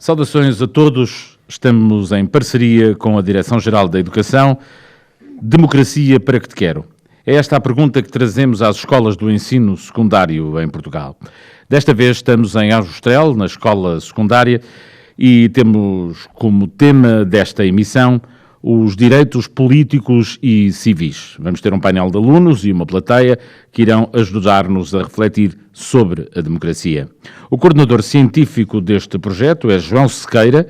Saudações a todos. Estamos em parceria com a Direção-Geral da Educação. Democracia para que te quero? É esta a pergunta que trazemos às escolas do ensino secundário em Portugal. Desta vez estamos em Aljustrel, na escola secundária, e temos como tema desta emissão os direitos políticos e civis. Vamos ter um painel de alunos e uma plateia que irão ajudar-nos a refletir sobre a democracia. O coordenador científico deste projeto é João Sequeira,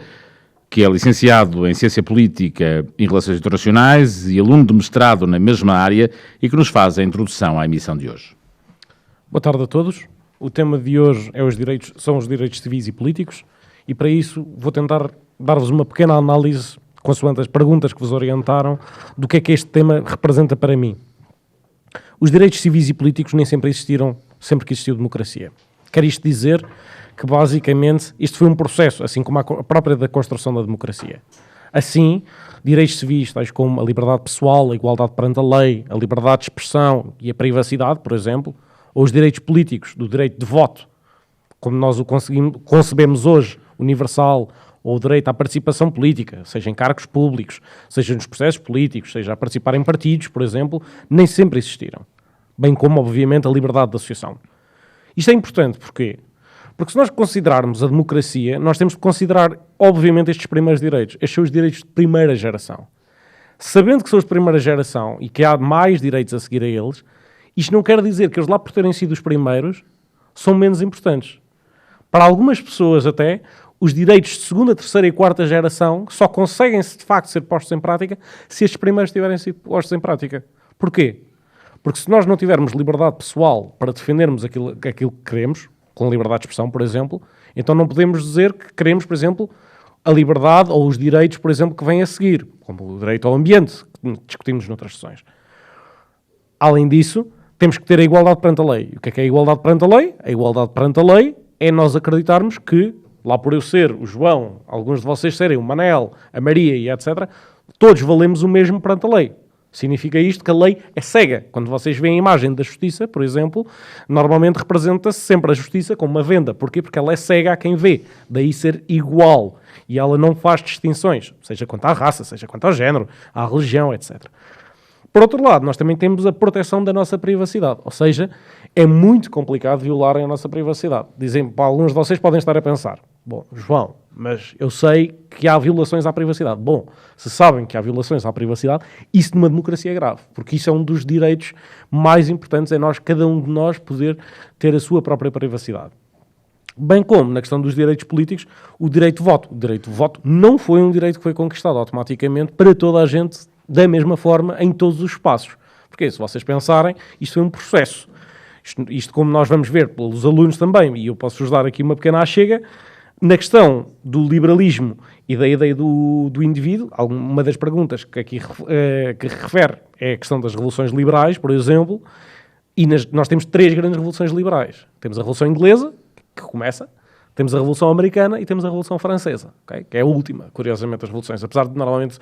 que é licenciado em Ciência Política e Relações Internacionais e aluno de mestrado na mesma área e que nos faz a introdução à emissão de hoje. Boa tarde a todos. O tema de hoje são os direitos civis e políticos e para isso vou tentar dar-vos uma pequena análise consoante as perguntas que vos orientaram do que é que este tema representa para mim. Os direitos civis e políticos nem sempre existiram, sempre que existiu democracia. Quer isto dizer que, basicamente, isto foi um processo, assim como a própria da construção da democracia. Assim, direitos civis, tais como a liberdade pessoal, a igualdade perante a lei, a liberdade de expressão e a privacidade, por exemplo, ou os direitos políticos, do direito de voto, como nós o concebemos hoje, universal, ou o direito à participação política, seja em cargos públicos, seja nos processos políticos, seja a participar em partidos, por exemplo, nem sempre existiram. Bem como, obviamente, a liberdade de associação. Isto é importante, porquê? Porque se nós considerarmos a democracia, nós temos de considerar, obviamente, estes primeiros direitos. Estes são os direitos de primeira geração. Sabendo que são os de primeira geração e que há mais direitos a seguir a eles, isto não quer dizer que eles, lá por terem sido os primeiros, são menos importantes. Para algumas pessoas, até, os direitos de segunda, terceira e quarta geração só conseguem, de facto, ser postos em prática se estes primeiros tiverem sido postos em prática. Porquê? Porque se nós não tivermos liberdade pessoal para defendermos aquilo que queremos, com liberdade de expressão, por exemplo, então não podemos dizer que queremos, por exemplo, a liberdade ou os direitos, por exemplo, que vêm a seguir, como o direito ao ambiente, que discutimos noutras sessões. Além disso, temos que ter a igualdade perante a lei. E o que é a igualdade perante a lei? A igualdade perante a lei é nós acreditarmos que, lá por eu ser o João, alguns de vocês serem o Manel, a Maria e etc., todos valemos o mesmo perante a lei. Significa isto que a lei é cega. Quando vocês veem a imagem da justiça, por exemplo, normalmente representa-se sempre a justiça como uma venda. Porquê? Porque ela é cega a quem vê. Daí ser igual. E ela não faz distinções, seja quanto à raça, seja quanto ao género, à religião, etc. Por outro lado, nós também temos a proteção da nossa privacidade. Ou seja, é muito complicado violarem a nossa privacidade. Dizem, para alguns de vocês podem estar a pensar, bom, João, mas eu sei que há violações à privacidade. Bom, se sabem que há violações à privacidade, isso numa democracia é grave, porque isso é um dos direitos mais importantes, é cada um de nós poder ter a sua própria privacidade. Bem como, na questão dos direitos políticos, o direito de voto. O direito de voto não foi um direito que foi conquistado automaticamente para toda a gente da mesma forma em todos os espaços. Porque se vocês pensarem, isto foi um processo. Isto como nós vamos ver pelos alunos também, e eu posso-vos dar aqui uma pequena achega, na questão do liberalismo e da ideia do indivíduo, uma das perguntas que aqui que refere é a questão das revoluções liberais, por exemplo, e nós temos 3 grandes revoluções liberais. Temos a Revolução Inglesa, que começa, temos a Revolução Americana e temos a Revolução Francesa, okay? Que é a última, curiosamente, das revoluções, apesar de normalmente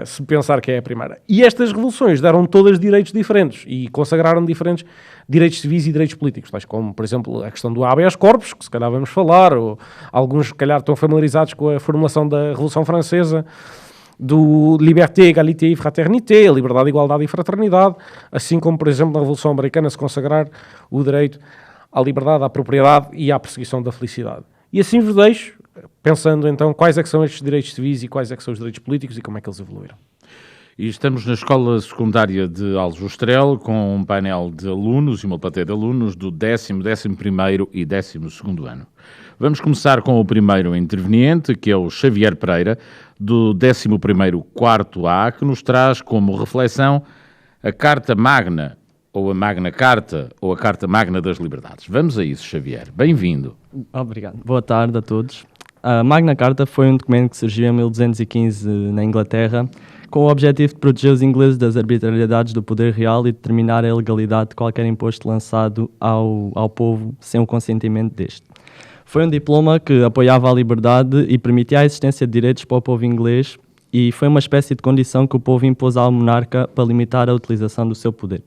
se pensar que é a primeira. E estas revoluções deram todas direitos diferentes e consagraram diferentes direitos civis e direitos políticos, tais como, por exemplo, a questão do habeas corpus, que se calhar vamos falar, ou alguns, se calhar, estão familiarizados com a formulação da Revolução Francesa, do liberté, égalité e fraternité, a liberdade, igualdade e fraternidade, assim como, por exemplo, na Revolução Americana se consagrar o direito à liberdade, à propriedade e à perseguição da felicidade. E assim vos deixo, pensando então quais é que são estes direitos civis e quais é que são os direitos políticos e como é que eles evoluíram. E estamos na escola secundária de Aljustrel com um painel de alunos e uma plateia de alunos do 10º, 11º e 12º ano. Vamos começar com o primeiro interveniente, que é o Xavier Pereira, do 11º 4º A, que nos traz como reflexão a Carta Magna, ou a Magna Carta, ou a Carta Magna das Liberdades. Vamos a isso, Xavier. Bem-vindo. Obrigado. Boa tarde a todos. A Magna Carta foi um documento que surgiu em 1215 na Inglaterra, com o objetivo de proteger os ingleses das arbitrariedades do poder real e determinar a legalidade de qualquer imposto lançado ao povo sem o consentimento deste. Foi um diploma que apoiava a liberdade e permitia a existência de direitos para o povo inglês e foi uma espécie de condição que o povo impôs ao monarca para limitar a utilização do seu poder.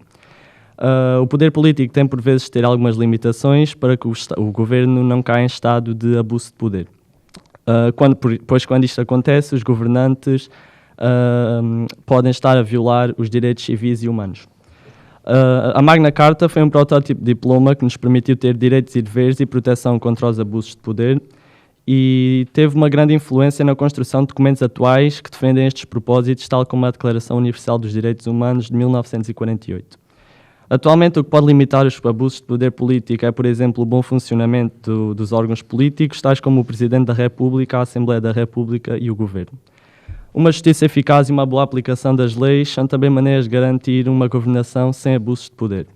O poder político tem por vezes de ter algumas limitações para que o governo não caia em estado de abuso de poder. Pois quando isto acontece, os governantes podem estar a violar os direitos civis e humanos. A Magna Carta foi um protótipo de diploma que nos permitiu ter direitos e deveres e proteção contra os abusos de poder, e teve uma grande influência na construção de documentos atuais que defendem estes propósitos, tal como a Declaração Universal dos Direitos Humanos de 1948. Atualmente, o que pode limitar os abusos de poder político é, por exemplo, o bom funcionamento dos órgãos políticos, tais como o Presidente da República, a Assembleia da República e o Governo. Uma justiça eficaz e uma boa aplicação das leis são também maneiras de garantir uma governação sem abusos de poder.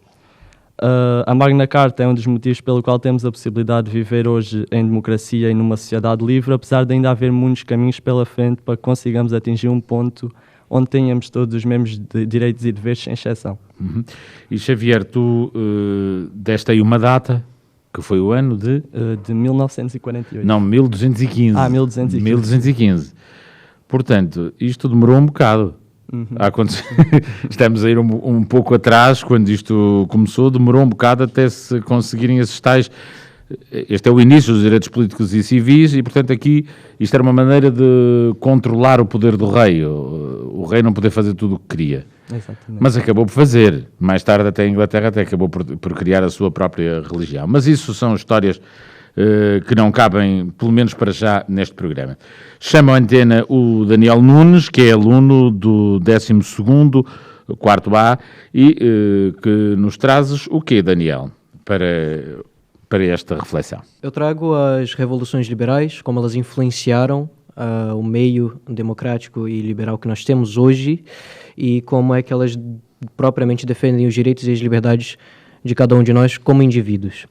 A Magna Carta é um dos motivos pelo qual temos a possibilidade de viver hoje em democracia e numa sociedade livre, apesar de ainda haver muitos caminhos pela frente para que consigamos atingir um ponto onde tenhamos todos os mesmos direitos e deveres, sem exceção. Uhum. E Xavier, tu deste aí uma data, que foi o ano de... De 1948. Não, 1215. 1215. 1215. Portanto, isto demorou um bocado a acontecer. Estamos a ir um pouco atrás, quando isto começou, demorou um bocado até se conseguirem esses tais... Este é o início dos direitos políticos e civis e, portanto, aqui isto era uma maneira de controlar o poder do rei. O rei não poder fazer tudo o que queria. Exatamente. Mas acabou por fazer. Mais tarde, até a Inglaterra até acabou por criar a sua própria religião. Mas isso são histórias que não cabem, pelo menos para já, neste programa. Chamo à antena o Daniel Nunes, que é aluno do 12º, quarto A, e que nos trazes o quê, Daniel, para esta reflexão? Eu trago as revoluções liberais, como elas influenciaram o meio democrático e liberal que nós temos hoje e como é que elas propriamente defendem os direitos e as liberdades de cada um de nós como indivíduos.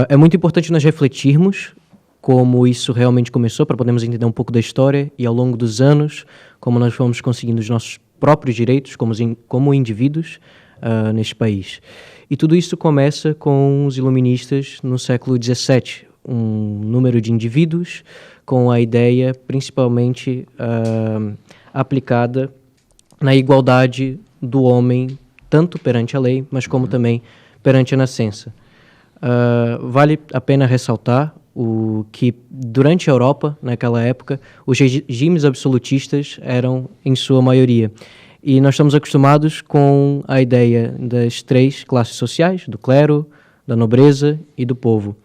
É muito importante nós refletirmos como isso realmente começou, para podermos entender um pouco da história e ao longo dos anos, como nós fomos conseguindo os nossos próprios direitos como indivíduos neste país. E tudo isso começa com os iluministas no século XVII, um número de indivíduos com a ideia principalmente aplicada na igualdade do homem, tanto perante a lei, mas como também perante a nascença. Vale a pena ressaltar que durante a Europa, naquela época, os regimes absolutistas eram em sua maioria. E nós estamos acostumados com a ideia das três classes sociais, do clero, da nobreza e do povo.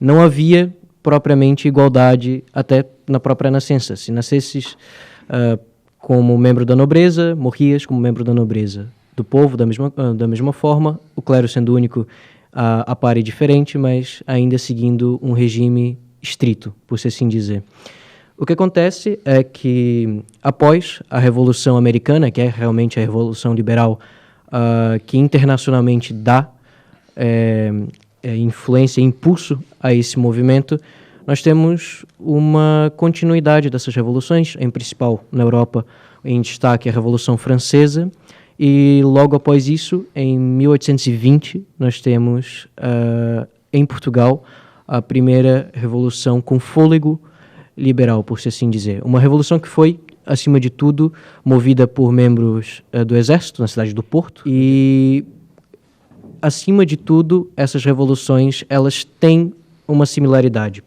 Não havia propriamente igualdade até na própria nascença. Se nascesses como membro da nobreza, morrias como membro da nobreza. Do povo, da mesma forma, o clero sendo único a par e diferente, mas ainda seguindo um regime estrito, por se assim dizer. O que acontece é que, após a Revolução Americana, que é realmente a Revolução Liberal, que internacionalmente dá influência e impulso a esse movimento, nós temos uma continuidade dessas revoluções, em principal na Europa, em destaque a Revolução Francesa, e logo após isso, em 1820, nós temos em Portugal a primeira revolução com fôlego liberal, por se assim dizer. Uma revolução que foi, acima de tudo, movida por membros do Exército, na cidade do Porto. E, acima de tudo, essas revoluções, elas têm uma similaridade.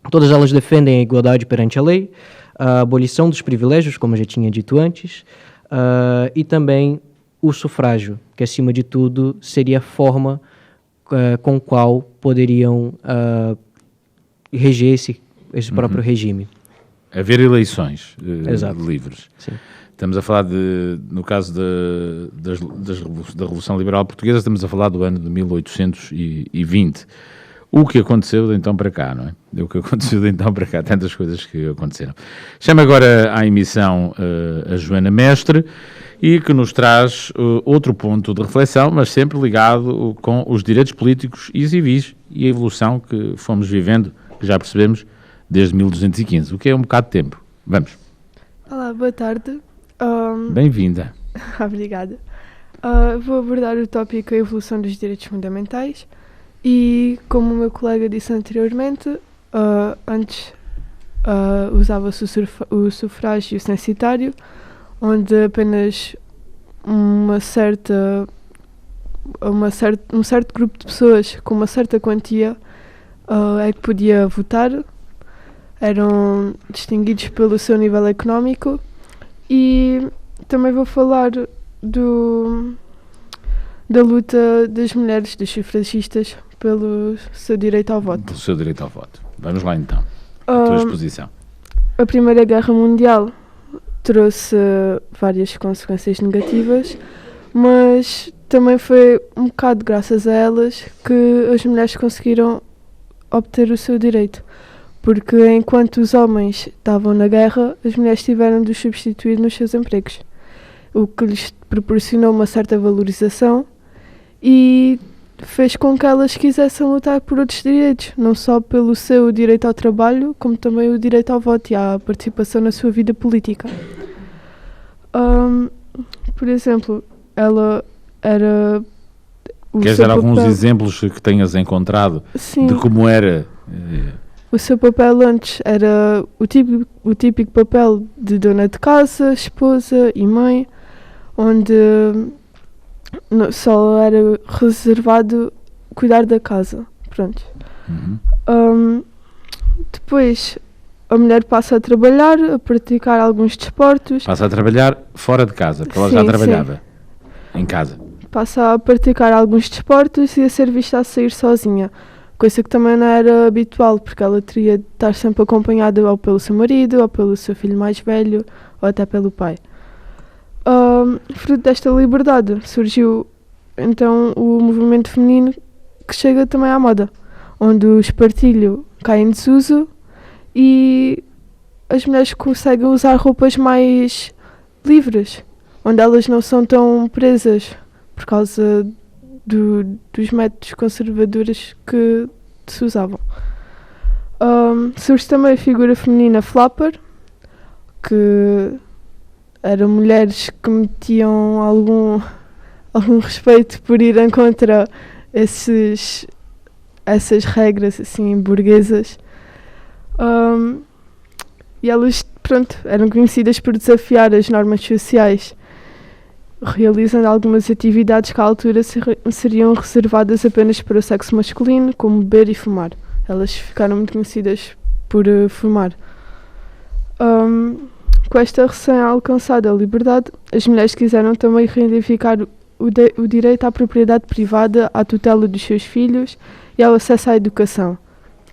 Todas elas defendem a igualdade perante a lei, a abolição dos privilégios, como eu já tinha dito antes, e também o sufrágio, que, acima de tudo, seria a forma com qual poderiam reger esse próprio regime. Haver eleições livres. Sim. Estamos a falar, no caso da Revolução Liberal Portuguesa, estamos a falar do ano de 1820. O que aconteceu de então para cá, não é? O que aconteceu de então para cá, tantas coisas que aconteceram. Chamo agora à emissão a Joana Mestre, e que nos traz outro ponto de reflexão, mas sempre ligado com os direitos políticos e civis e a evolução que fomos vivendo, que já percebemos, desde 1215, o que é um bocado de tempo. Vamos. Olá, boa tarde. Bem-vinda. Obrigada. Vou abordar o tópico a evolução dos direitos fundamentais e, como o meu colega disse anteriormente, antes usava-se o sufrágio censitário, onde apenas um certo grupo de pessoas com uma certa quantia é que podia votar. eram distinguidos pelo seu nível económico, e também vou falar da luta das mulheres, dos sufragistas, pelo seu direito ao voto. Do seu direito ao voto. Vamos lá então, a tua exposição. A Primeira Guerra Mundial trouxe várias consequências negativas, mas também foi um bocado graças a elas que as mulheres conseguiram obter o seu direito, porque enquanto os homens estavam na guerra, as mulheres tiveram de os substituir nos seus empregos, o que lhes proporcionou uma certa valorização e fez com que elas quisessem lutar por outros direitos, não só pelo seu direito ao trabalho, como também o direito ao voto e à participação na sua vida política. Por exemplo, ela era... Queres dar alguns exemplos que tenhas encontrado? Sim. De como era? O seu papel antes era o típico papel de dona de casa, esposa e mãe, onde só era reservado cuidar da casa. Pronto. Depois a mulher passa a trabalhar, a praticar alguns desportos. Passa a trabalhar fora de casa, porque ela já trabalhava em casa. Passa a praticar alguns desportos e a ser vista a sair sozinha, coisa que também não era habitual, porque ela teria de estar sempre acompanhada ou pelo seu marido, ou pelo seu filho mais velho, ou até pelo pai. Fruto desta liberdade surgiu então o movimento feminino, que chega também à moda, onde o espartilho cai em desuso e as mulheres conseguem usar roupas mais livres, onde elas não são tão presas por causa dos métodos conservadores que se usavam. Surge também a figura feminina flapper, que eram mulheres que metiam algum respeito por irem contra essas regras assim burguesas, e elas, pronto, eram conhecidas por desafiar as normas sociais, realizando algumas atividades que à altura seriam reservadas apenas para o sexo masculino, como beber e fumar. Elas ficaram muito conhecidas por fumar. Com esta recém-alcançada liberdade, as mulheres quiseram também reivindicar o direito à propriedade privada, à tutela dos seus filhos e ao acesso à educação,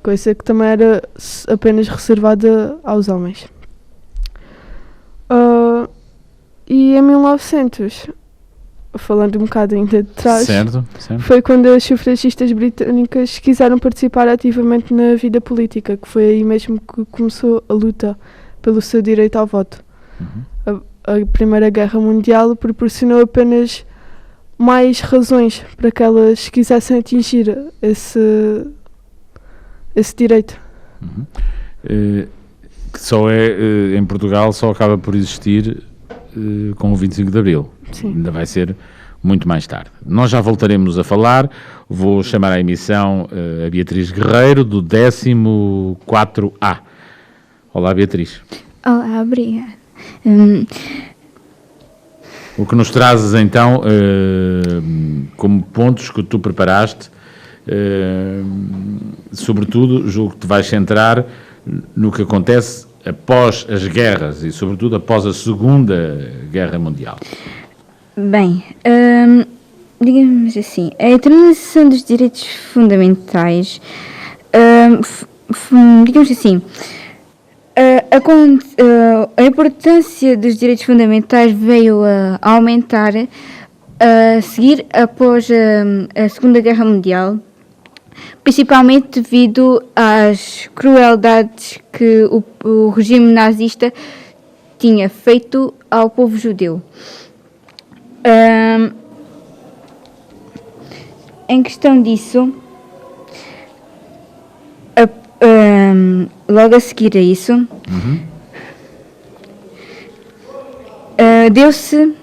coisa que também era apenas reservada aos homens. E em 1900, falando um bocado ainda de trás, certo. foi quando as sufragistas britânicas quiseram participar ativamente na vida política, que foi aí mesmo que começou a luta pelo seu direito ao voto. A Primeira Guerra Mundial proporcionou apenas mais razões para que elas quisessem atingir esse direito. Que só em Portugal só acaba por existir com o 25 de Abril. Sim. Ainda vai ser muito mais tarde. Nós já voltaremos a falar. Vou chamar à emissão a Beatriz Guerreiro, do 14A. Olá, Beatriz. Olá, obrigada. O que nos trazes então como pontos que tu preparaste, sobretudo, julgo que te vais centrar no que acontece após as guerras e sobretudo após a Segunda Guerra Mundial. Bem, digamos assim, a Determinação dos Direitos Fundamentais, digamos assim, a importância dos direitos fundamentais veio a aumentar a seguir após a Segunda Guerra Mundial, principalmente devido às crueldades que o regime nazista tinha feito ao povo judeu. Em questão disso, logo a seguir a isso, deu-se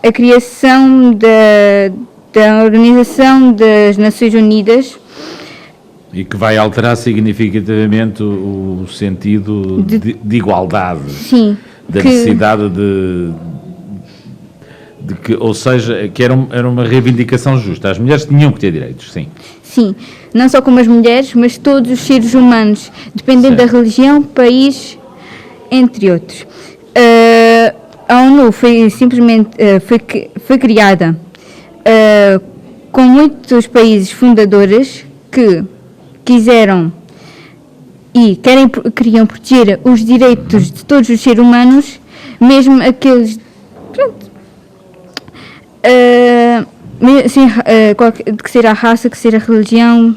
a criação da Organização das Nações Unidas. E que vai alterar significativamente o sentido de igualdade. Sim. Da necessidade ou seja, que era uma reivindicação justa. As mulheres tinham que ter direitos, sim. Sim, não só como as mulheres, mas todos os seres humanos, dependendo da religião, país, entre outros. A ONU foi simplesmente foi criada com muitos países fundadores que quiseram e queriam proteger os direitos de todos os seres humanos, mesmo aqueles, que seja a raça, que seja a religião.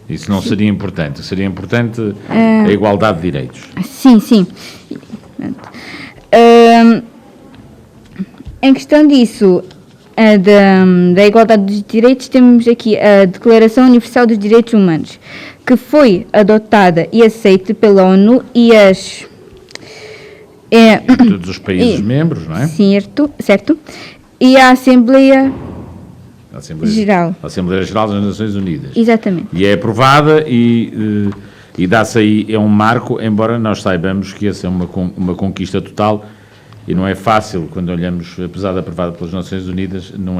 Isso não seria importante. Seria importante a igualdade de direitos. Sim, sim. Em questão disso, da igualdade dos direitos, temos aqui a Declaração Universal dos Direitos Humanos, que foi adotada e aceita pela ONU e todos os países membros, não é? Certo. E a Assembleia Geral. A Assembleia Geral das Nações Unidas. Exatamente. E é aprovada e dá-se aí, é um marco, embora nós saibamos que essa é uma conquista total e não é fácil quando olhamos, apesar de aprovada pelas Nações Unidas, não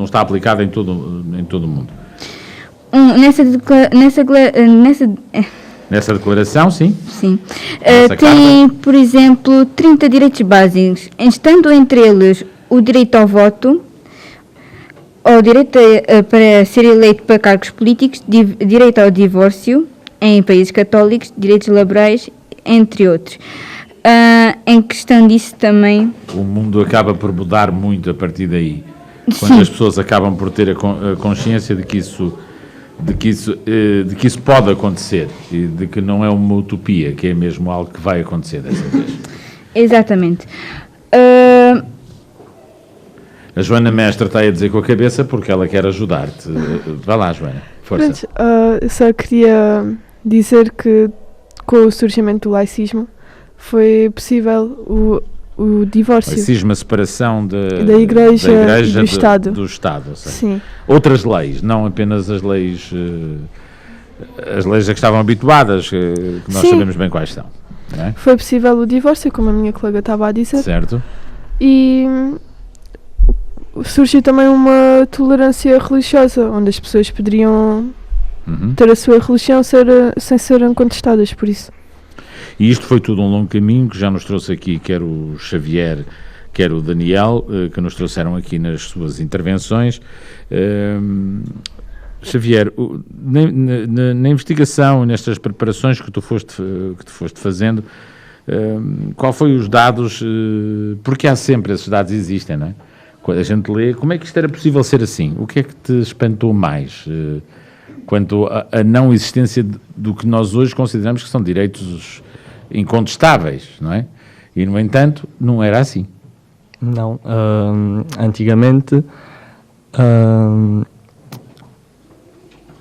está aplicada em todo o mundo. Nessa declaração, sim. Sim. Tem, por exemplo, 30 direitos básicos, estando entre eles o direito ao voto, o direito para ser eleito para cargos políticos, direito ao divórcio em países católicos, direitos laborais, entre outros. Em questão disso também... O mundo acaba por mudar muito a partir daí. Quando as pessoas acabam por ter a consciência de que isso pode acontecer e de que não é uma utopia, que é mesmo algo que vai acontecer dessa vez. Exatamente. A Joana Mestre está a dizer com a cabeça porque ela quer ajudar-te. Vai lá, Joana, força. Eu só queria dizer que com o surgimento do laicismo foi possível o divórcio. Laicismo, a separação da Igreja e do Estado. Do Estado, ou seja, sim. Outras leis, não apenas as leis a que estavam habituadas, que nós sim. sabemos bem quais são. Não é? Foi possível o divórcio, como a minha colega estava a dizer. Certo. E surgiu também uma tolerância religiosa, onde as pessoas poderiam ter a sua religião sem serem contestadas por isso. E isto foi tudo um longo caminho que já nos trouxe aqui, quer o Xavier, quer o Daniel, que nos trouxeram aqui nas suas intervenções. Xavier, na investigação, nestas preparações que tu foste fazendo, qual foi os dados, porque há sempre esses dados existem, não é? Quando a gente lê, como é que isto era possível ser assim? O que é que te espantou mais quanto à não existência do que nós hoje consideramos que são direitos incontestáveis, não é? E, no entanto, não era assim. Não. Antigamente,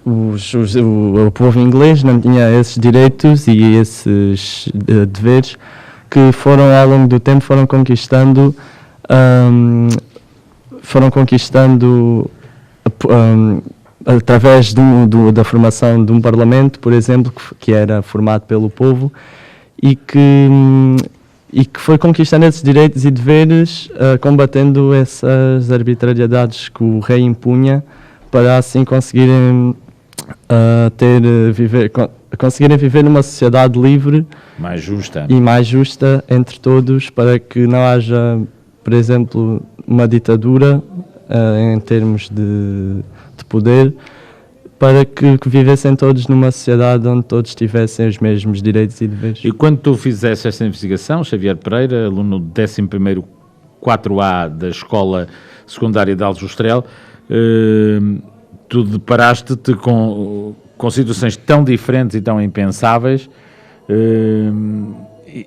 o povo inglês não tinha esses direitos e esses deveres que ao longo do tempo, foram conquistando através da formação de um parlamento, por exemplo, que era formado pelo povo e que foi conquistando esses direitos e deveres, combatendo essas arbitrariedades que o rei impunha, para assim conseguirem viver numa sociedade livre e mais justa entre todos, para que não haja, por exemplo, uma ditadura em termos de poder, para que vivessem todos numa sociedade onde todos tivessem os mesmos direitos e deveres. E quando tu fizeste esta investigação, Xavier Pereira, aluno do 11º 4A da Escola Secundária de Aljustrel, tu deparaste-te com situações tão diferentes e tão impensáveis,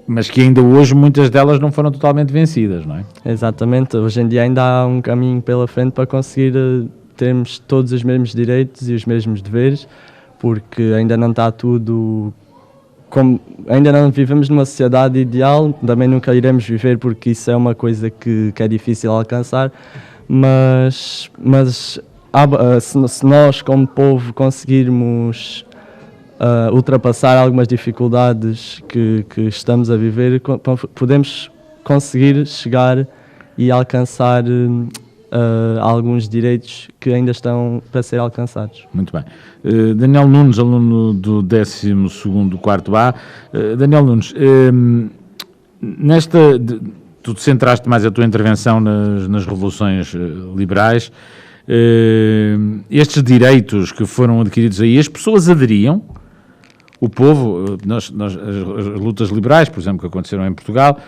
mas que ainda hoje muitas delas não foram totalmente vencidas, não é? Exatamente. Hoje em dia ainda há um caminho pela frente para conseguir termos todos os mesmos direitos e os mesmos deveres, porque ainda não está tudo ainda não vivemos numa sociedade ideal, também nunca iremos viver, porque isso é uma coisa que é difícil alcançar, mas se nós como povo conseguirmos ultrapassar algumas dificuldades que estamos a viver, podemos conseguir chegar e alcançar alguns direitos que ainda estão para ser alcançados. Muito bem. Daniel Nunes, aluno do 12º quarto A. Daniel Nunes, tu centraste mais a tua intervenção nas revoluções liberais. Estes direitos que foram adquiridos aí, as pessoas aderiam? O povo, as lutas liberais, por exemplo, que aconteceram em Portugal,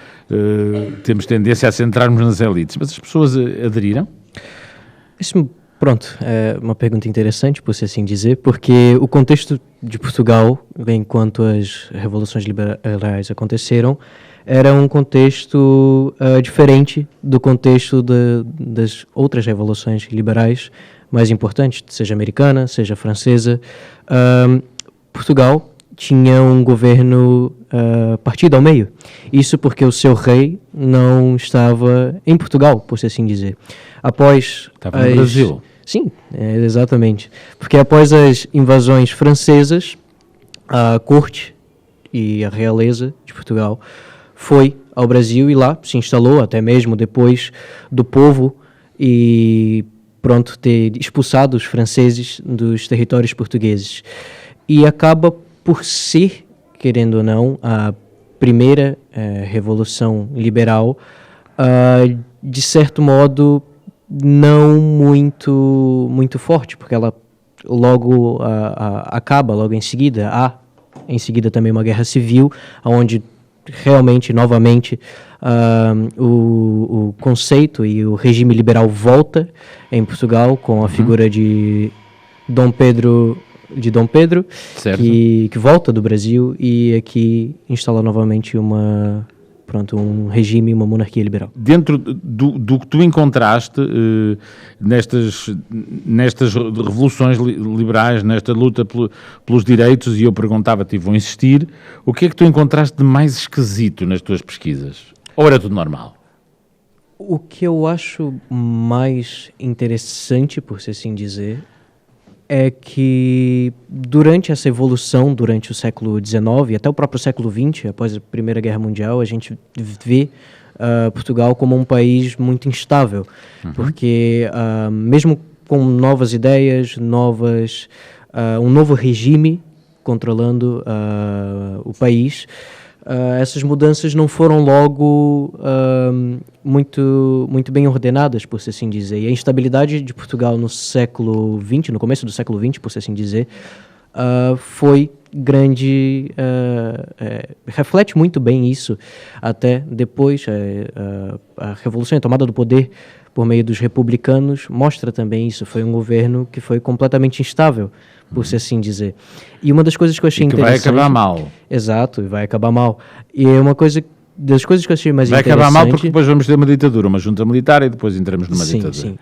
temos tendência a centrarmos nas elites, mas as pessoas aderiram? Pronto, é uma pergunta interessante, por assim dizer, porque o contexto de Portugal, enquanto as revoluções liberais aconteceram, era um contexto diferente do contexto das outras revoluções liberais mais importantes, seja americana, seja francesa. Portugal tinha um governo partido ao meio. Isso porque o seu rei não estava em Portugal, por assim dizer. Estava no Brasil. Sim, exatamente. Porque após as invasões francesas, a corte e a realeza de Portugal foi ao Brasil e lá se instalou, até mesmo depois do povo e pronto ter expulsado os franceses dos territórios portugueses. E acaba por ser, querendo ou não, a primeira revolução liberal, de certo modo, não muito forte, porque ela logo acaba, logo em seguida. Há em seguida também uma guerra civil, onde realmente, novamente, o conceito e o regime liberal volta em Portugal, com a figura de Dom Pedro, que volta do Brasil e aqui instala novamente um regime, uma monarquia liberal. Dentro do que tu encontraste nestas revoluções liberais, nesta luta pelos direitos, e eu perguntava-te e vou insistir, o que é que tu encontraste de mais esquisito nas tuas pesquisas? Ou era tudo normal? O que eu acho mais interessante, por assim dizer, é que durante essa evolução, durante o século XIX, até o próprio século XX, após a Primeira Guerra Mundial, a gente vê Portugal como um país muito instável, porque mesmo com novas ideias, um novo regime controlando o país, essas mudanças não foram logo muito bem ordenadas, por assim dizer. E a instabilidade de Portugal no século XX, no começo do século XX, por assim dizer, foi grande, reflete muito bem isso, até depois a Revolução e a tomada do poder por meio dos republicanos mostra também isso. Foi um governo que foi completamente instável, por assim dizer. E uma das coisas que eu achei interessante... vai acabar mal. Exato, vai acabar mal. E uma coisa das coisas que eu achei mais interessante... Vai acabar mal porque depois vamos ter uma ditadura, uma junta militar, e depois entramos numa ditadura. Sim.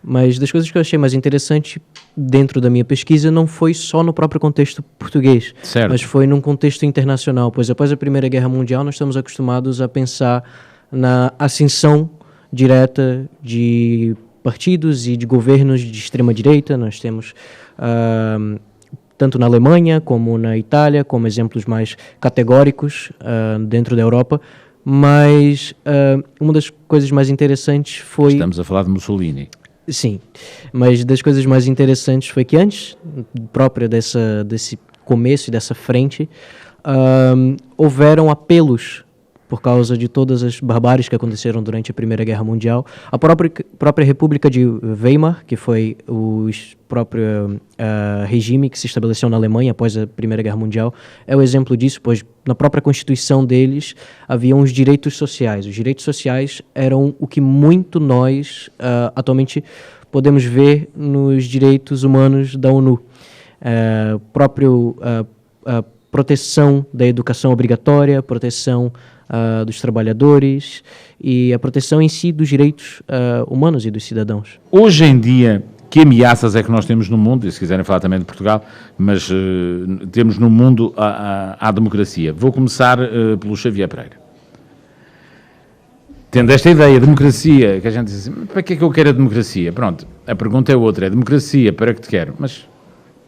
Mas das coisas que eu achei mais interessante dentro da minha pesquisa não foi só no próprio contexto português, mas foi num contexto internacional, pois após a Primeira Guerra Mundial nós estamos acostumados a pensar na ascensão direta de partidos e de governos de extrema-direita. Nós temos, tanto na Alemanha como na Itália, como exemplos mais categóricos dentro da Europa, mas uma das coisas mais interessantes foi... Estamos a falar de Mussolini. Sim, mas das coisas mais interessantes foi que antes própria desse começo e dessa frente, houveram apelos por causa de todas as barbáries que aconteceram durante a Primeira Guerra Mundial. A própria República de Weimar, que foi o próprio regime que se estabeleceu na Alemanha após a Primeira Guerra Mundial, é o exemplo disso, pois na própria Constituição deles haviam os direitos sociais. Os direitos sociais eram o que muito nós atualmente podemos ver nos direitos humanos da ONU. A proteção da educação obrigatória, proteção dos trabalhadores e a proteção em si dos direitos humanos e dos cidadãos. Hoje em dia, que ameaças é que nós temos no mundo, e se quiserem falar também de Portugal, mas temos no mundo à democracia? Vou começar pelo Xavier Pereira. Tendo esta ideia, democracia, que a gente diz assim, para que é que eu quero a democracia? Pronto, a pergunta é outra, é democracia, para que te quero? Mas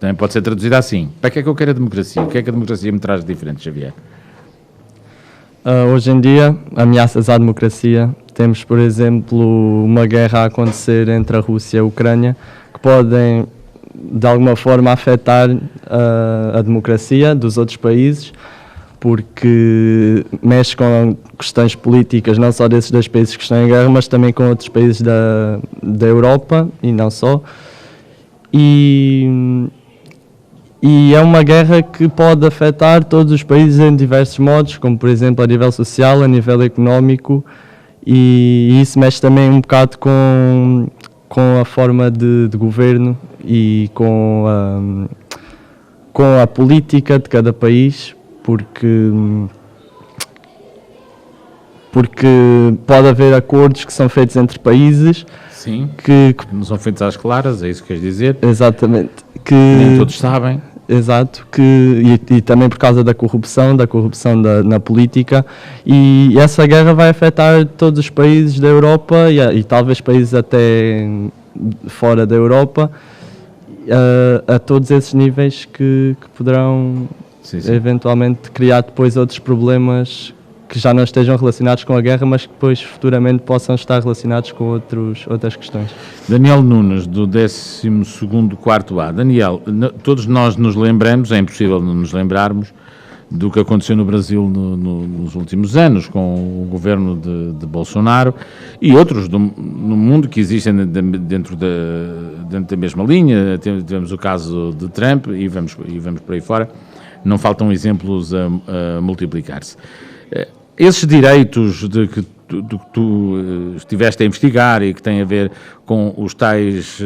também pode ser traduzida assim, para que é que eu quero a democracia? O que é que a democracia me traz de diferente, Xavier? Hoje em dia, ameaças à democracia Temos, por exemplo, uma guerra a acontecer entre a Rússia e a Ucrânia, que podem, de alguma forma, afetar a democracia dos outros países, porque mexe com questões políticas, não só desses dois países que estão em guerra, mas também com outros países da Europa, e não só. E é uma guerra que pode afetar todos os países em diversos modos, como, por exemplo, a nível social, a nível económico, e isso mexe também um bocado com a forma de governo e com a política de cada país, porque pode haver acordos que são feitos entre países. Sim, que não são feitos às claras, é isso que queres dizer? Exatamente. Nem todos sabem. Exato, e também por causa da corrupção na política, e essa guerra vai afetar todos os países da Europa e talvez países até fora da Europa, a todos esses níveis que poderão eventualmente criar depois outros problemas que já não estejam relacionados com a guerra, mas que depois futuramente possam estar relacionados com outras questões. Daniel Nunes, do 12º quarto A. Daniel, todos nós nos lembramos, é impossível não nos lembrarmos, do que aconteceu no Brasil nos últimos anos, com o governo de Bolsonaro e outros no mundo que existem dentro da mesma linha. Temos o caso de Trump e vamos por aí fora. Não faltam exemplos a multiplicar-se. Esses direitos que tu estiveste a investigar e que têm a ver com os tais,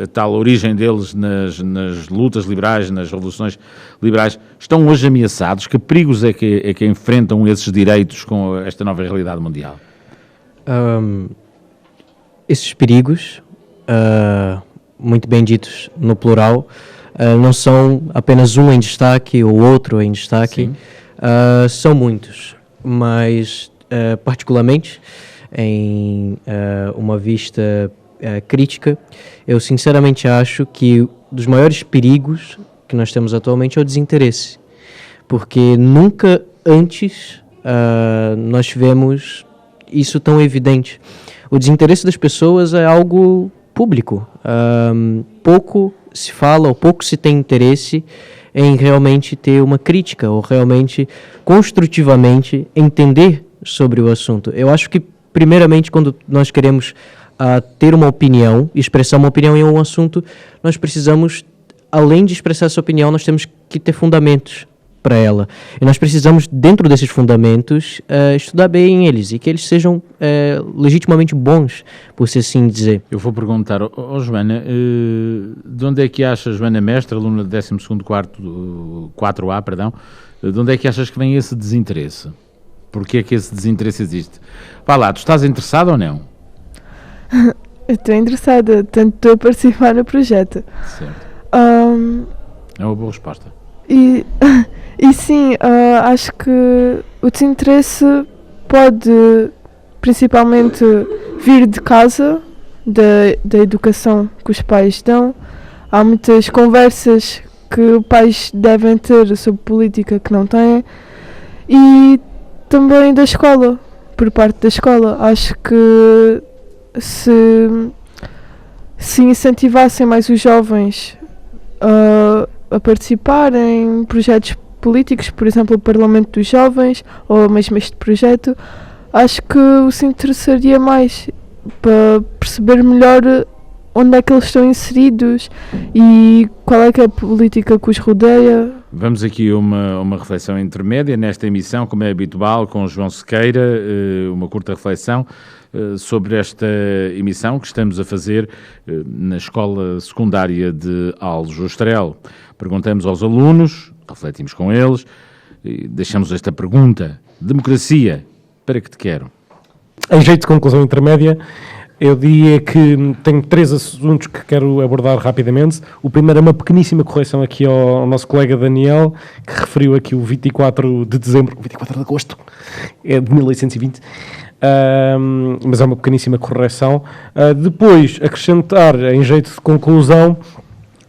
a tal origem deles nas lutas liberais, nas revoluções liberais, estão hoje ameaçados? Que perigos é que enfrentam esses direitos com esta nova realidade mundial? Esses perigos, muito bem ditos no plural, não são apenas um em destaque ou outro em destaque, são muitos. Mas, particularmente, em uma vista crítica, eu sinceramente acho que dos maiores perigos que nós temos atualmente é o desinteresse, porque nunca antes nós tivemos isso tão evidente. O desinteresse das pessoas é algo público, pouco se fala ou pouco se tem interesse em realmente ter uma crítica ou realmente construtivamente entender sobre o assunto. Eu acho que, primeiramente, quando nós queremos ter uma opinião, expressar uma opinião em um assunto, nós precisamos, além de expressar essa opinião, nós temos que ter fundamentos para ela. E nós precisamos, dentro desses fundamentos, estudar bem eles e que eles sejam legitimamente bons, por se assim dizer. Eu vou perguntar, Joana, de onde é que achas, Joana Mestre, aluna de 12º quarto A, de onde é que achas que vem esse desinteresse? Porquê é que esse desinteresse existe? Vá lá, tu estás interessado ou não? Eu estou interessada, tanto estou a participar no projeto. Certo. É uma boa resposta. E sim, acho que o desinteresse pode principalmente vir de casa, da educação que os pais dão. Há muitas conversas que os pais devem ter sobre política que não têm. E também da escola, por parte da escola. Acho que se incentivassem mais os jovens a participar em projetos políticos, por exemplo, o Parlamento dos Jovens, ou mesmo este projeto, acho que se interessaria mais para perceber melhor onde é que eles estão inseridos e qual é que é a política que os rodeia. Vamos aqui a uma reflexão intermédia nesta emissão, como é habitual, com o João Sequeira, uma curta reflexão sobre esta emissão que estamos a fazer na Escola Secundária de Aljustrel. Perguntamos aos alunos, refletimos com eles, e deixamos esta pergunta: democracia, para que te quero? Em jeito de conclusão intermédia, eu diria que tenho 3 assuntos que quero abordar rapidamente. O primeiro é uma pequeníssima correção aqui ao nosso colega Daniel, que referiu aqui o 24 de dezembro, 24 de agosto, é de 1820, mas é uma pequeníssima correção. Depois, acrescentar, em jeito de conclusão,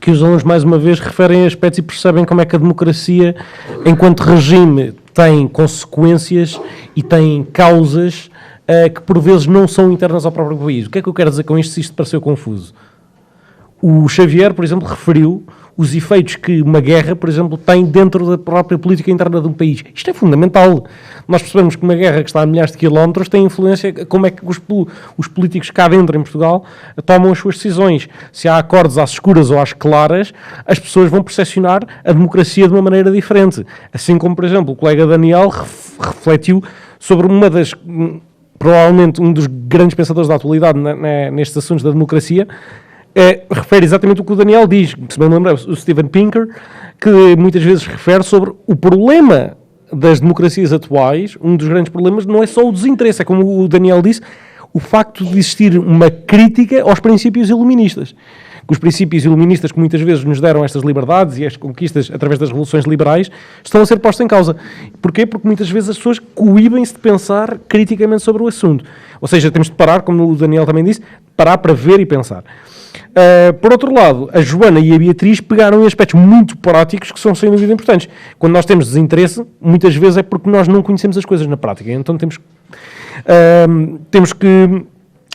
que os alunos, mais uma vez, referem aspectos e percebem como é que a democracia, enquanto regime, tem consequências e tem causas que por vezes não são internas ao próprio país. O que é que eu quero dizer com isto, se isto pareceu confuso? O Xavier, por exemplo, referiu os efeitos que uma guerra, por exemplo, tem dentro da própria política interna de um país. Isto é fundamental. Nós percebemos que uma guerra que está a milhares de quilómetros tem influência como é que os políticos cá dentro, em Portugal, tomam as suas decisões. Se há acordos às escuras ou às claras, as pessoas vão percepcionar a democracia de uma maneira diferente. Assim como, por exemplo, o colega Daniel refletiu sobre provavelmente um dos grandes pensadores da atualidade nestes assuntos da democracia, refere exatamente o que o Daniel diz, se não me lembro, o Steven Pinker, que muitas vezes refere sobre o problema das democracias atuais. Um dos grandes problemas não é só o desinteresse, é como o Daniel disse, o facto de existir uma crítica aos princípios iluministas. Que os princípios iluministas que muitas vezes nos deram estas liberdades e as conquistas através das revoluções liberais estão a ser postas em causa. Porquê? Porque muitas vezes as pessoas coíbem-se de pensar criticamente sobre o assunto. Ou seja, temos de parar, como o Daniel também disse, parar para ver e pensar. Por outro lado, a Joana e a Beatriz pegaram em aspectos muito práticos que são sem dúvida importantes. Quando nós temos desinteresse, muitas vezes é porque nós não conhecemos as coisas na prática. Então temos que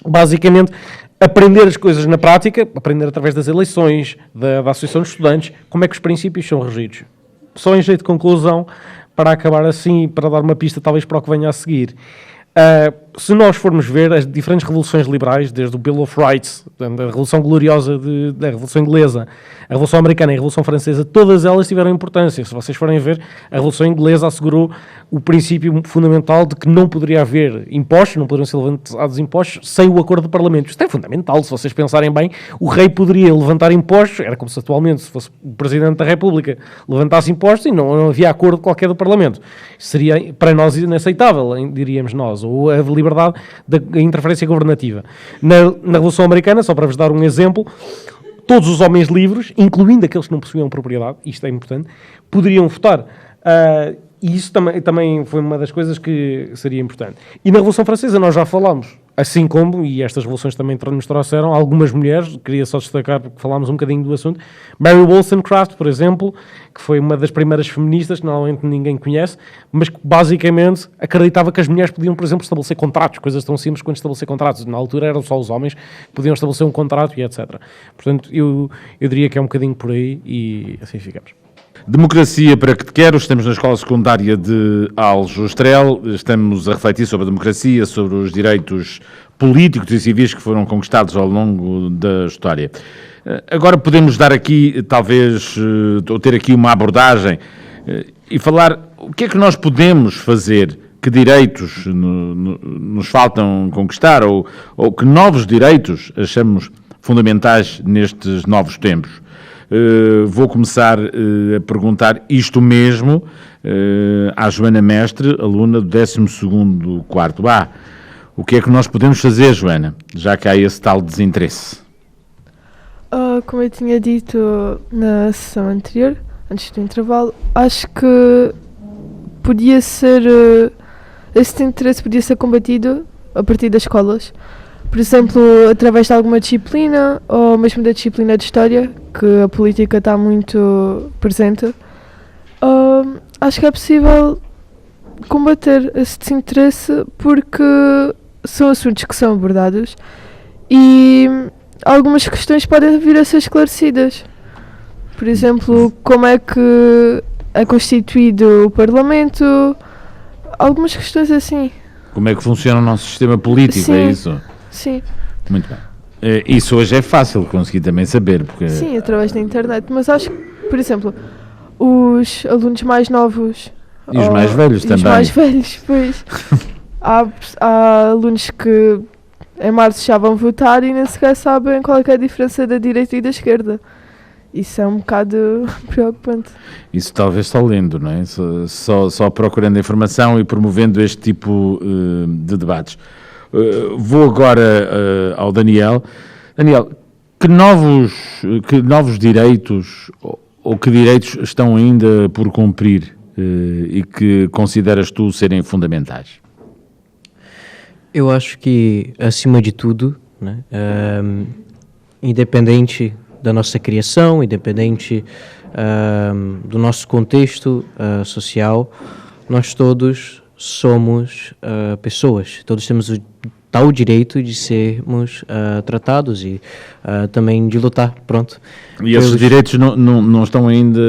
basicamente aprender as coisas na prática, aprender através das eleições, da Associação de Estudantes, como é que os princípios são regidos. Só em jeito de conclusão, para acabar assim, para dar uma pista talvez para o que venha a seguir. Se nós formos ver as diferentes revoluções liberais, desde o Bill of Rights, da Revolução Gloriosa da Revolução Inglesa, a Revolução Americana e a Revolução Francesa, todas elas tiveram importância. Se vocês forem ver, a Revolução Inglesa assegurou o princípio fundamental de que não poderia haver impostos, não poderiam ser levantados impostos sem o acordo do Parlamento. Isto é fundamental. Se vocês pensarem bem, o rei poderia levantar impostos, era como se atualmente, se fosse o Presidente da República, levantasse impostos e não havia acordo qualquer do Parlamento. Seria para nós inaceitável, diríamos nós, ou a liberdade da interferência governativa. Na Revolução Americana, só para vos dar um exemplo, todos os homens livres, incluindo aqueles que não possuíam propriedade, isto é importante, poderiam votar. E isso também foi uma das coisas que seria importante. E na Revolução Francesa nós já falámos, assim como, e estas revoluções também nos trouxeram, algumas mulheres, queria só destacar porque falámos um bocadinho do assunto, Mary Wollstonecraft, por exemplo, que foi uma das primeiras feministas, que normalmente ninguém conhece, mas que basicamente acreditava que as mulheres podiam, por exemplo, estabelecer contratos, coisas tão simples quanto estabelecer contratos. Na altura eram só os homens que podiam estabelecer um contrato e etc. Portanto, eu diria que é um bocadinho por aí e assim ficamos. Democracia para que te quero, estamos na escola secundária de Aljustrel, estamos a refletir sobre a democracia, sobre os direitos políticos e civis que foram conquistados ao longo da história. Agora podemos dar aqui, talvez, ou ter aqui uma abordagem e falar o que é que nós podemos fazer, que direitos nos faltam conquistar ou que novos direitos achamos fundamentais nestes novos tempos. Vou começar a perguntar isto mesmo à Joana Mestre, aluna do 12º quarto A. O que é que nós podemos fazer, Joana, já que há esse tal desinteresse? Como eu tinha dito na sessão anterior, antes do intervalo, acho que podia ser, esse interesse podia ser combatido a partir das escolas. Por exemplo, através de alguma disciplina, ou mesmo da disciplina de História, que a política está muito presente. Acho que é possível combater esse desinteresse porque são assuntos que são abordados e algumas questões podem vir a ser esclarecidas. Por exemplo, como é que é constituído o Parlamento, algumas questões assim. Como é que funciona o nosso sistema político, Sim. é isso? Sim. Muito bem. Isso hoje é fácil conseguir também saber. Porque... Sim, através da internet. Mas acho que, por exemplo, os alunos mais novos... E os mais velhos também. Os mais velhos, pois. há alunos que em março já vão votar e nem sequer sabem qual é que é a diferença da direita e da esquerda. Isso é um bocado preocupante. Isso talvez só lendo, não é? Só procurando informação e promovendo este tipo de debates. Vou agora ao Daniel. Daniel, que novos direitos ou que direitos estão ainda por cumprir e que consideras tu serem fundamentais? Eu acho que, acima de tudo, né, independente da nossa criação, independente do nosso contexto social, nós todos somos pessoas. Todos temos o tal direito de sermos tratados e também de lutar, pronto. E esses direitos não estão ainda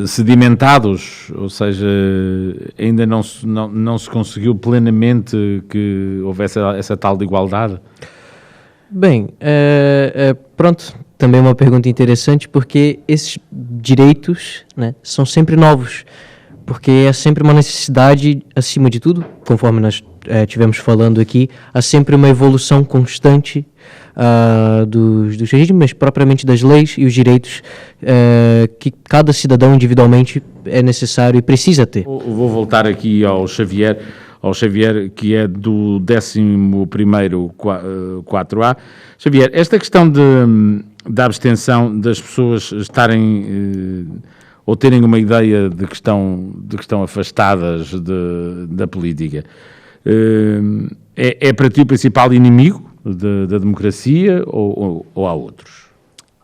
sedimentados, ou seja, ainda não se conseguiu plenamente que houvesse essa tal de igualdade? Bem, pronto, também uma pergunta interessante, porque esses direitos, né, são sempre novos, porque é sempre uma necessidade, acima de tudo, conforme nós tivemos falando aqui, há sempre uma evolução constante dos regimes, mas propriamente das leis e os direitos que cada cidadão individualmente é necessário e precisa ter. Vou voltar aqui ao Xavier, que é do 11º 4A. Xavier, esta questão da abstenção, das pessoas estarem ou terem uma ideia de que estão afastadas da política, é para ti o principal inimigo da democracia ou há outros?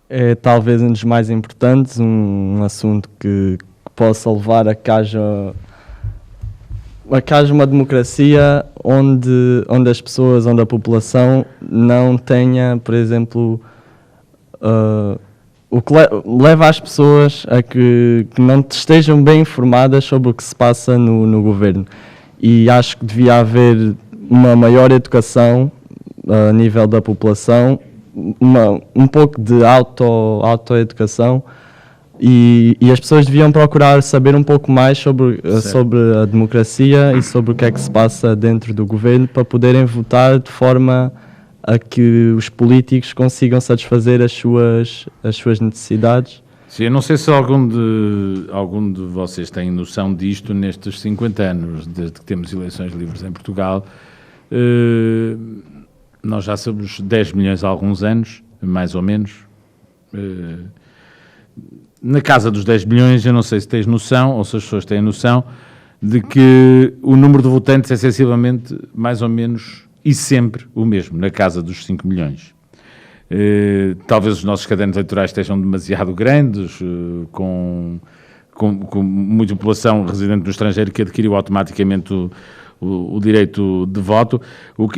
É talvez um dos mais importantes, um assunto que possa levar a que haja uma democracia onde as pessoas, onde a população não tenha, por exemplo, o que leva as pessoas a que não estejam bem informadas sobre o que se passa no governo. E acho que devia haver uma maior educação a nível da população, um pouco de autoeducação, e as pessoas deviam procurar saber um pouco mais sobre a democracia e sobre o que é que se passa dentro do governo, para poderem votar de forma a que os políticos consigam satisfazer as suas necessidades. Sim, eu não sei se algum de vocês tem noção disto nestes 50 anos, desde que temos eleições livres em Portugal. Nós já somos 10 milhões há alguns anos, mais ou menos. Na casa dos 10 milhões, eu não sei se tens noção, ou se as pessoas têm noção, de que o número de votantes é sensivelmente mais ou menos e sempre o mesmo, na casa dos 5 milhões. Talvez os nossos cadernos eleitorais estejam demasiado grandes, com muita população residente no estrangeiro que adquiriu automaticamente o direito de voto.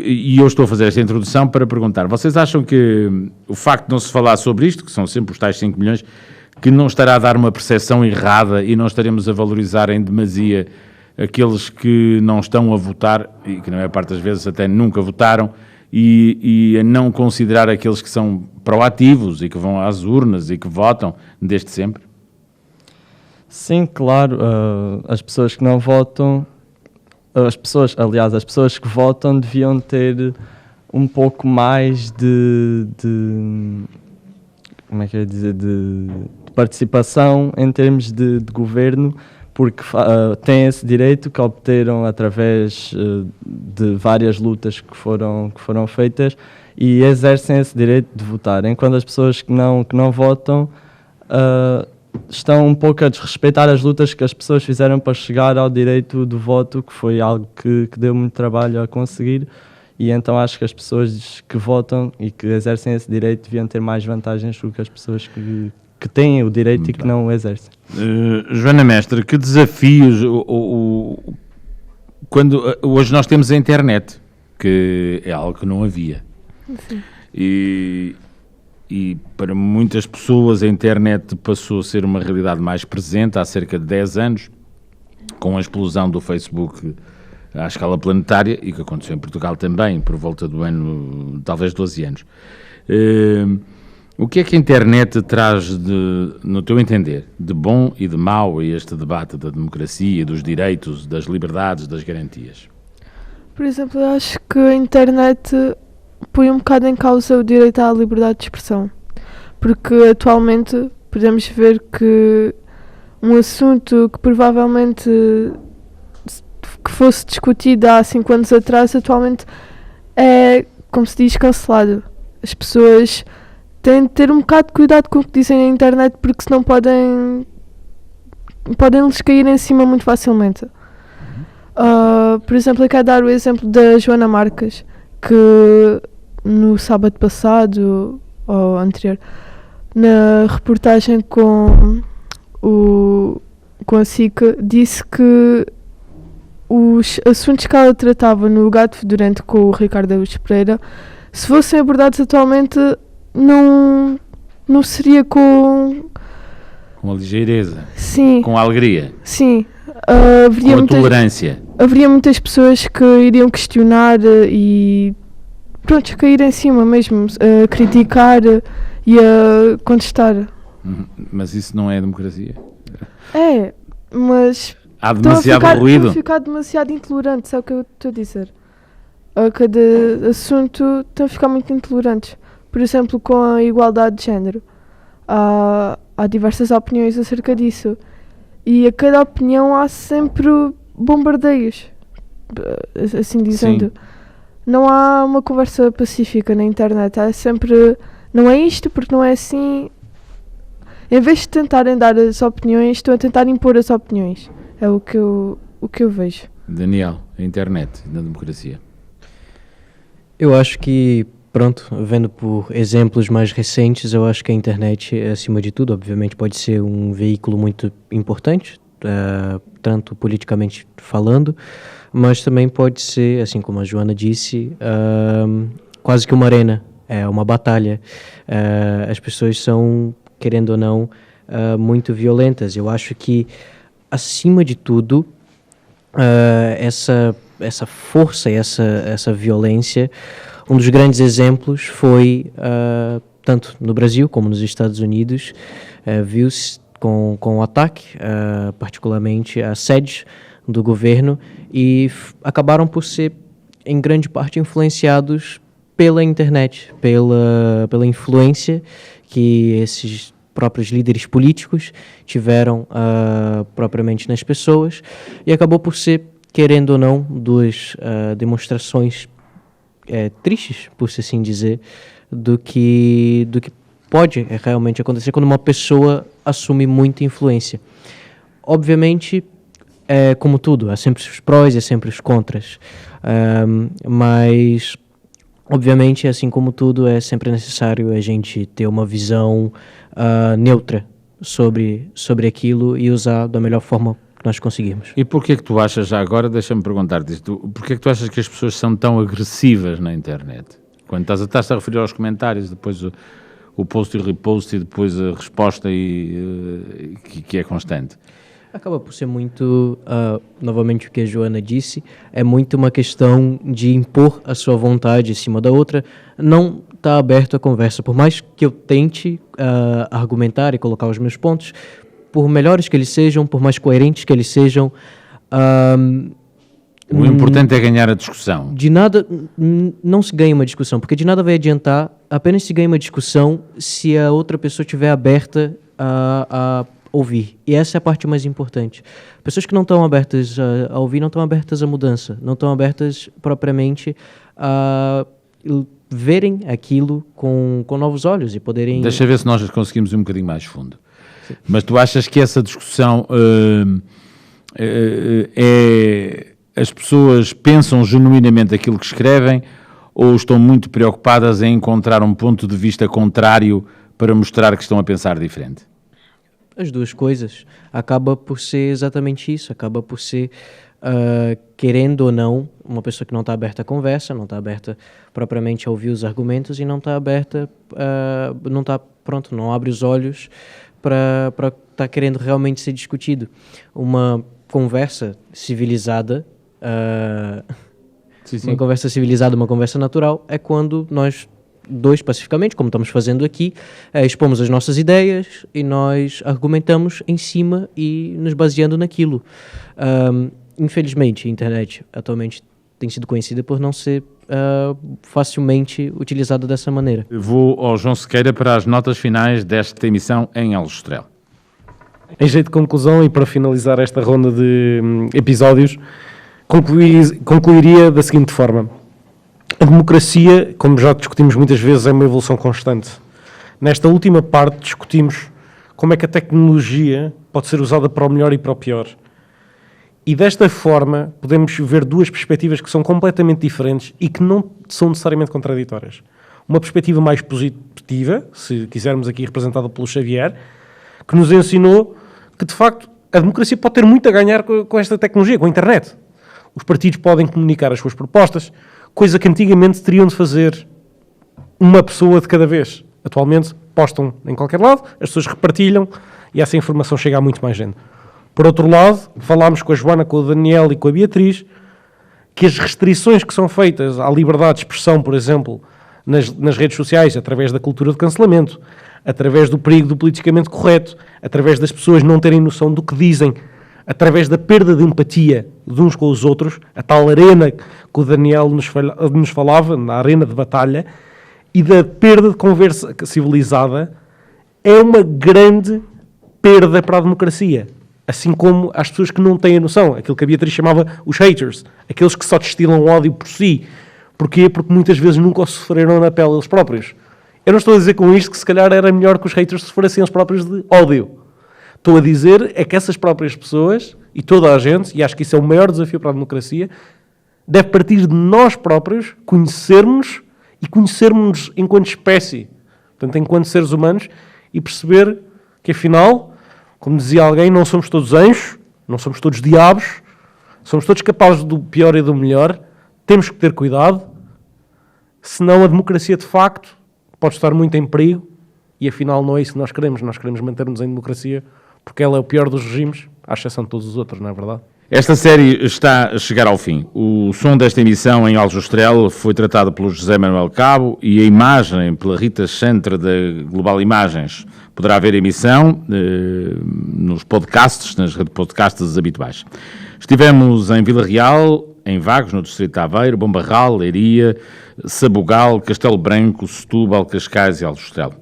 E eu estou a fazer esta introdução para perguntar, vocês acham que o facto de não se falar sobre isto, que são sempre os tais 5 milhões, que não estará a dar uma percepção errada e não estaremos a valorizar em demasia aqueles que não estão a votar, e que na maior parte das vezes até nunca votaram, e a não considerar aqueles que são proativos e que vão às urnas e que votam desde sempre? Sim, claro. As pessoas que não votam, as pessoas que votam deviam ter um pouco mais de como é que eu ia dizer, de participação em termos de governo, porque têm esse direito que obteram através de várias lutas que foram feitas, e exercem esse direito de votar, enquanto as pessoas que não votam estão um pouco a desrespeitar as lutas que as pessoas fizeram para chegar ao direito do voto, que foi algo que deu muito trabalho a conseguir. E então acho que as pessoas que votam e que exercem esse direito deviam ter mais vantagens do que as pessoas que têm o direito muito e que bem. Não o exercem. Joana Mestre, que desafios... quando hoje nós temos a internet, que é algo que não havia. Sim. E para muitas pessoas a internet passou a ser uma realidade mais presente há cerca de 10 anos, com a explosão do Facebook à escala planetária, e que aconteceu em Portugal também, por volta do ano, talvez 12 anos. O que é que a internet traz, no teu entender, de bom e de mau a este debate da democracia, dos direitos, das liberdades, das garantias? Por exemplo, eu acho que a internet põe um bocado em causa o direito à liberdade de expressão, porque atualmente podemos ver que um assunto que provavelmente que fosse discutido há 5 anos atrás, atualmente é, como se diz, cancelado. As pessoas têm de ter um bocado de cuidado com o que dizem na internet, porque senão podem lhes cair em cima muito facilmente. Por exemplo, eu quero dar o exemplo da Joana Marques, que no sábado passado, ou anterior, na reportagem com a SIC, disse que os assuntos que ela tratava no Gato Fedorento com o Ricardo Augusto Pereira, se fossem abordados atualmente, não seria com... Com a ligeireza, Sim, com a alegria, sim. com a tolerância. Haveria muitas pessoas que iriam questionar e pronto, cair em cima mesmo, a criticar e a contestar. Mas isso não é democracia. É, mas Há demasiado ruído. estão a ficar demasiado intolerantes, é o que eu estou a dizer. A cada assunto estão a ficar muito intolerantes. Por exemplo, com a igualdade de género. Há diversas opiniões acerca disso. E a cada opinião há sempre bombardeios, assim dizendo. Sim. Não há uma conversa pacífica na internet. Há sempre, não é isto porque não é assim. Em vez de tentarem dar as opiniões, estão a tentar impor as opiniões. É o que eu vejo. Daniel, a internet na democracia. Eu acho que, pronto, vendo por exemplos mais recentes, eu acho que a internet, acima de tudo, obviamente pode ser um veículo muito importante, tanto politicamente falando, mas também pode ser, assim como a Joana disse, quase que uma arena, uma batalha. As pessoas são, querendo ou não, muito violentas. Eu acho que, acima de tudo, essa força e essa violência, um dos grandes exemplos foi, tanto no Brasil como nos Estados Unidos, viu-se com o ataque, particularmente a sede do governo, e acabaram por ser, em grande parte, influenciados pela internet, pela influência que esses próprios líderes políticos tiveram propriamente nas pessoas, e acabou por ser, querendo ou não, duas demonstrações tristes, por assim dizer, do que pode realmente acontecer quando uma pessoa assume muita influência. Obviamente, como tudo, há sempre os prós e há sempre os contras, mas obviamente, assim como tudo, é sempre necessário a gente ter uma visão neutra sobre aquilo e usar da melhor forma que nós conseguirmos. E porquê que tu achas, já agora, deixa-me perguntar-te isto, porquê que tu achas que as pessoas são tão agressivas na internet? Quando estás a referir aos comentários, depois o post e o repost e depois a resposta que é constante. Acaba por ser muito, novamente o que a Joana disse, é muito uma questão de impor a sua vontade em cima da outra, não está aberto à conversa. Por mais que eu tente argumentar e colocar os meus pontos, por melhores que eles sejam, por mais coerentes que eles sejam, o importante é ganhar a discussão. De nada, não se ganha uma discussão, porque de nada vai adiantar, apenas se ganha uma discussão se a outra pessoa estiver aberta a ouvir. E essa é a parte mais importante. Pessoas que não estão abertas a ouvir, não estão abertas à mudança, não estão abertas propriamente a verem aquilo com novos olhos e poderem... Deixa ver se nós conseguimos ir um bocadinho mais fundo. Sim. Mas tu achas que essa discussão as pessoas pensam genuinamente aquilo que escrevem ou estão muito preocupadas em encontrar um ponto de vista contrário para mostrar que estão a pensar diferente? As duas coisas. Acaba por ser exatamente isso. Acaba por ser, querendo ou não, uma pessoa que não está aberta à conversa, não está aberta propriamente a ouvir os argumentos e não está aberta, não abre os olhos para estar querendo realmente ser discutido. Uma conversa civilizada, Sim. Uma conversa civilizada, uma conversa natural, é quando nós dois, pacificamente, como estamos fazendo aqui, expomos as nossas ideias e nós argumentamos em cima e nos baseando naquilo. Infelizmente, a internet atualmente tem sido conhecida por não ser facilmente utilizada dessa maneira. Vou ao João Sequeira para as notas finais desta emissão em Aljustrel. Em jeito de conclusão e para finalizar esta ronda de episódios, concluiria da seguinte forma. A democracia, como já discutimos muitas vezes, é uma evolução constante. Nesta última parte discutimos como é que a tecnologia pode ser usada para o melhor e para o pior. E desta forma podemos ver duas perspectivas que são completamente diferentes e que não são necessariamente contraditórias. Uma perspectiva mais positiva, se quisermos aqui representada pelo Xavier, que nos ensinou que, de facto, a democracia pode ter muito a ganhar com esta tecnologia, com a internet. Os partidos podem comunicar as suas propostas, coisa que antigamente teriam de fazer uma pessoa de cada vez. Atualmente postam em qualquer lado, as pessoas repartilham e essa informação chega a muito mais gente. Por outro lado, falámos com a Joana, com o Daniel e com a Beatriz que as restrições que são feitas à liberdade de expressão, por exemplo, nas redes sociais, através da cultura de cancelamento, através do perigo do politicamente correto, através das pessoas não terem noção do que dizem, através da perda de empatia de uns com os outros, a tal arena que o Daniel nos falava, na arena de batalha, e da perda de conversa civilizada, é uma grande perda para a democracia. Assim como as pessoas que não têm a noção, aquilo que a Beatriz chamava os haters, aqueles que só destilam ódio por si. Porquê? Porque muitas vezes nunca o sofreram na pele eles próprios. Eu não estou a dizer com isto que se calhar era melhor que os haters sofressem eles próprios de ódio. Estou a dizer é que essas próprias pessoas, e toda a gente, e acho que isso é o maior desafio para a democracia, deve partir de nós próprios conhecermos e conhecermos enquanto espécie, portanto, enquanto seres humanos, e perceber que afinal, como dizia alguém, não somos todos anjos, não somos todos diabos, somos todos capazes do pior e do melhor, temos que ter cuidado, senão a democracia de facto pode estar muito em perigo e afinal não é isso que nós queremos manter-nos em democracia porque ela é o pior dos regimes, à exceção de todos os outros, não é verdade? Esta série está a chegar ao fim. O som desta emissão em Aljustrel foi tratado pelo José Manuel Cabo e a imagem pela Rita Chantre da Global Imagens. Poderá haver emissão nos podcasts, nas redes podcasts habituais. Estivemos em Vila Real, em Vagos, no Distrito de Aveiro, Bombarral, Leiria, Sabugal, Castelo Branco, Setúbal, Cascais e Aljustrel.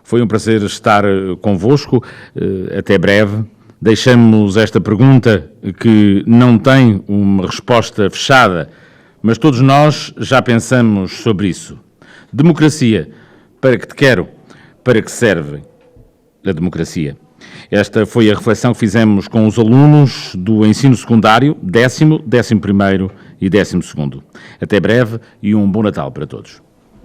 Foi um prazer estar convosco. Até breve. Deixamos esta pergunta que não tem uma resposta fechada, mas todos nós já pensamos sobre isso. Democracia, para que te quero? Para que serve a democracia? Esta foi a reflexão que fizemos com os alunos do ensino secundário, 10º, 11º e 12º. Até breve e um bom Natal para todos.